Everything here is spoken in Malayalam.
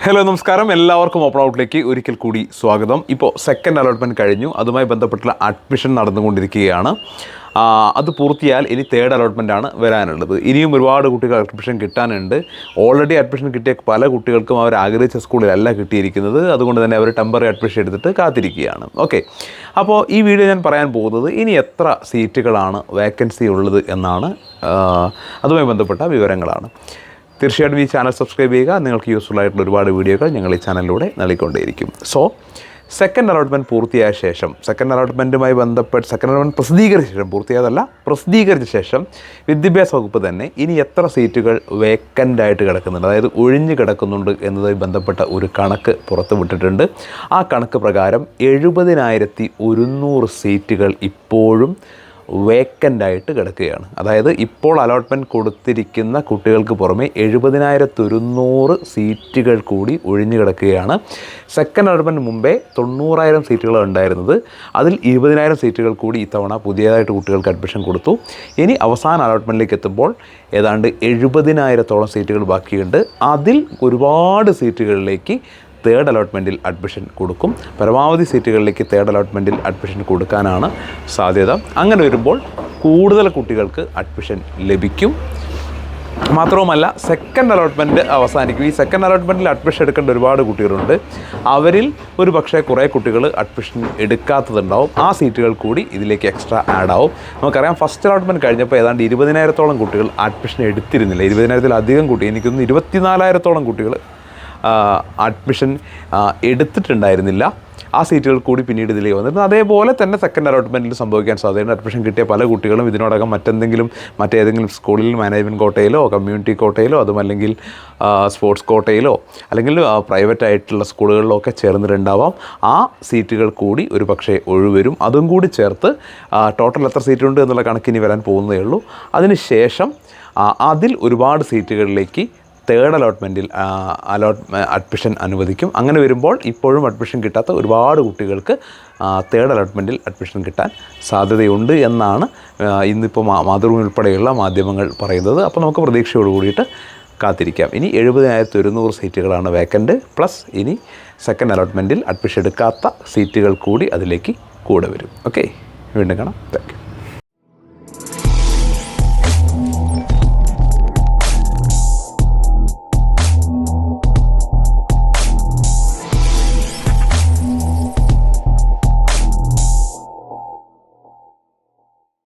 ഹലോ നമസ്കാരം, എല്ലാവർക്കും ഓപ്പൺ ഔട്ടിലേക്ക് ഒരിക്കൽ കൂടി സ്വാഗതം. ഇപ്പോൾ സെക്കൻഡ് അലോട്ട്മെൻറ്റ് കഴിഞ്ഞു, അതുമായി ബന്ധപ്പെട്ടുള്ള അഡ്മിഷൻ നടന്നുകൊണ്ടിരിക്കുകയാണ്. അത് പൂർത്തിയാൽ ഇനി തേർഡ് അലോട്ട്മെൻറ്റാണ് വരാനുള്ളത്. ഇനിയും ഒരുപാട് കുട്ടികൾ അഡ്മിഷൻ കിട്ടാനുണ്ട്. ഓൾറെഡി അഡ്മിഷൻ കിട്ടിയ പല കുട്ടികൾക്കും അവർ ആഗ്രഹിച്ച സ്കൂളിലല്ല കിട്ടിയിരിക്കുന്നത്. അതുകൊണ്ട് തന്നെ അവർ ടെമ്പററി അഡ്മിഷൻ എടുത്തിട്ട് കാത്തിരിക്കുകയാണ്. ഓക്കെ, അപ്പോൾ ഈ വീഡിയോ ഞാൻ പറയാൻ പോകുന്നത് ഇനി എത്ര സീറ്റുകളാണ് വേക്കൻസി ഉള്ളത് എന്നാണ്. അതുമായി ബന്ധപ്പെട്ട വിവരങ്ങളാണ്. തീർച്ചയായിട്ടും ഈ ചാനൽ സബ്സ്ക്രൈബ് ചെയ്യുക. നിങ്ങൾക്ക് യൂസ്ഫുൾ ആയിട്ടുള്ള ഒരുപാട് വീഡിയോകൾ ഞങ്ങൾ ഈ ചാനലിലൂടെ നൽകിക്കൊണ്ടേയിരിക്കും. സോ സെക്കൻഡ് അലോട്ട്മെൻറ്റ് പൂർത്തിയായ ശേഷം, സെക്കൻഡ് അലോട്ട്മെൻറ്റുമായി ബന്ധപ്പെട്ട് സെക്കൻഡ് അലോട്ട്മെൻറ്റ് പ്രസിദ്ധീകരിച്ച ശേഷം, പൂർത്തിയായതല്ല പ്രസിദ്ധീകരിച്ച ശേഷം വിദ്യാഭ്യാസ വകുപ്പ് തന്നെ ഇനി എത്ര സീറ്റുകൾ വേക്കൻ്റായിട്ട് കിടക്കുന്നുണ്ട്, അതായത് ഒഴിഞ്ഞു കിടക്കുന്നുണ്ട് എന്നതുമായി ബന്ധപ്പെട്ട ഒരു കണക്ക് പുറത്തുവിട്ടിട്ടുണ്ട്. ആ കണക്ക് പ്രകാരം 70,100 സീറ്റുകൾ ഇപ്പോഴും വേക്കൻ്റായിട്ട് കിടക്കുകയാണ്. അതായത് ഇപ്പോൾ അലോട്ട്മെൻറ്റ് കൊടുത്തിരിക്കുന്ന കുട്ടികൾക്ക് പുറമെ 70,100 സീറ്റുകൾ കൂടി ഒഴിഞ്ഞു കിടക്കുകയാണ്. സെക്കൻഡ് അലോട്ട്മെൻറ്റ് മുമ്പേ 90,000 സീറ്റുകൾ ഉണ്ടായിരുന്നത്. അതിൽ 20,000 സീറ്റുകൾ കൂടി ഇത്തവണ പുതിയതായിട്ട് കുട്ടികൾക്ക് അഡ്മിഷൻ കൊടുത്തു. ഇനി അവസാന അലോട്ട്മെൻറ്റിലേക്ക് എത്തുമ്പോൾ ഏതാണ്ട് 70,000-ഓളം സീറ്റുകൾ ബാക്കിയുണ്ട്. അതിൽ ഒരുപാട് സീറ്റുകളിലേക്ക് തേർഡ് അലോട്ട്മെൻറ്റിൽ അഡ്മിഷൻ കൊടുക്കും. പരമാവധി സീറ്റുകളിലേക്ക് തേർഡ് അലോട്ട്മെൻറ്റിൽ അഡ്മിഷൻ കൊടുക്കാനാണ് സാധ്യത. അങ്ങനെ വരുമ്പോൾ കൂടുതൽ കുട്ടികൾക്ക് അഡ്മിഷൻ ലഭിക്കും. മാത്രവുമല്ല, സെക്കൻഡ് അലോട്ട്മെൻറ്റ് അവസാനിക്കും. ഈ സെക്കൻഡ് അലോട്ട്മെൻറ്റിൽ അഡ്മിഷൻ എടുക്കേണ്ട ഒരുപാട് കുട്ടികളുണ്ട്. അവരിൽ ഒരു പക്ഷേ കുറേ കുട്ടികൾ അഡ്മിഷൻ എടുക്കാത്തതുണ്ടാവും. ആ സീറ്റുകൾ കൂടി ഇതിലേക്ക് എക്സ്ട്രാ ആഡ് ആവും. നമുക്കറിയാം, ഫസ്റ്റ് അലോട്ട്മെൻറ്റ് കഴിഞ്ഞപ്പോൾ ഏതാണ്ട് 20,000-ഓളം കുട്ടികൾ അഡ്മിഷൻ എടുത്തിരുന്നില്ല. 20,000-ലധികം കുട്ടി, എനിക്കൊന്ന് 24,000-ഓളം കുട്ടികൾ അഡ്മിഷൻ എടുത്തിട്ടുണ്ടായിരുന്നില്ല. ആ സീറ്റുകൾ കൂടി പിന്നീട് ഇതിലേക്ക് വന്നിരുന്നു. അതേപോലെ തന്നെ സെക്കൻഡ് അലോട്ട്മെൻറ്റിൽ സംഭവിക്കാൻ സാധ്യതയുണ്ട്. അഡ്മിഷൻ കിട്ടിയ പല കുട്ടികളും ഇതിനോടകം മറ്റേതെങ്കിലും സ്കൂളിൽ മാനേജ്മെൻറ്റ് കോട്ടയിലോ കമ്മ്യൂണിറ്റി കോട്ടയിലോ അതുമല്ലെങ്കിൽ സ്പോർട്സ് കോട്ടയിലോ അല്ലെങ്കിൽ പ്രൈവറ്റ് ആയിട്ടുള്ള സ്കൂളുകളിലോ ഒക്കെ ചേർന്നിട്ടുണ്ടാവാം. ആ സീറ്റുകൾ കൂടി ഒരു പക്ഷേ ഒഴിവരും. അതും കൂടി ചേർത്ത് ടോട്ടൽ എത്ര സീറ്റുണ്ട് എന്നുള്ള കണക്കിനി വരാൻ പോകുന്നതേ ഉള്ളൂ. അതിനുശേഷം അതിൽ ഒരുപാട് സീറ്റുകളിലേക്ക് തേർഡ് അലോട്ട്മെൻറ്റിൽ അഡ്മിഷൻ അനുവദിക്കും. അങ്ങനെ വരുമ്പോൾ ഇപ്പോഴും അഡ്മിഷൻ കിട്ടാത്ത ഒരുപാട് കുട്ടികൾക്ക് തേർഡ് അലോട്ട്മെൻറ്റിൽ അഡ്മിഷൻ കിട്ടാൻ സാധ്യതയുണ്ട് എന്നാണ് ഇന്നിപ്പോൾ മാതൃഭൂമി ഉൾപ്പെടെയുള്ള മാധ്യമങ്ങൾ പറയുന്നത്. അപ്പോൾ നമുക്ക് പ്രതീക്ഷയോട് കൂടിയിട്ട് കാത്തിരിക്കാം. ഇനി 70,100 സീറ്റുകളാണ് വേക്കൻറ്റ്. പ്ലസ് ഇനി സെക്കൻഡ് അലോട്ട്മെൻറ്റിൽ അഡ്മിഷൻ എടുക്കാത്ത സീറ്റുകൾ കൂടി അതിലേക്ക് കൂടെ വരും. ഓക്കെ, വീണ്ടും കാണാം. Thank you.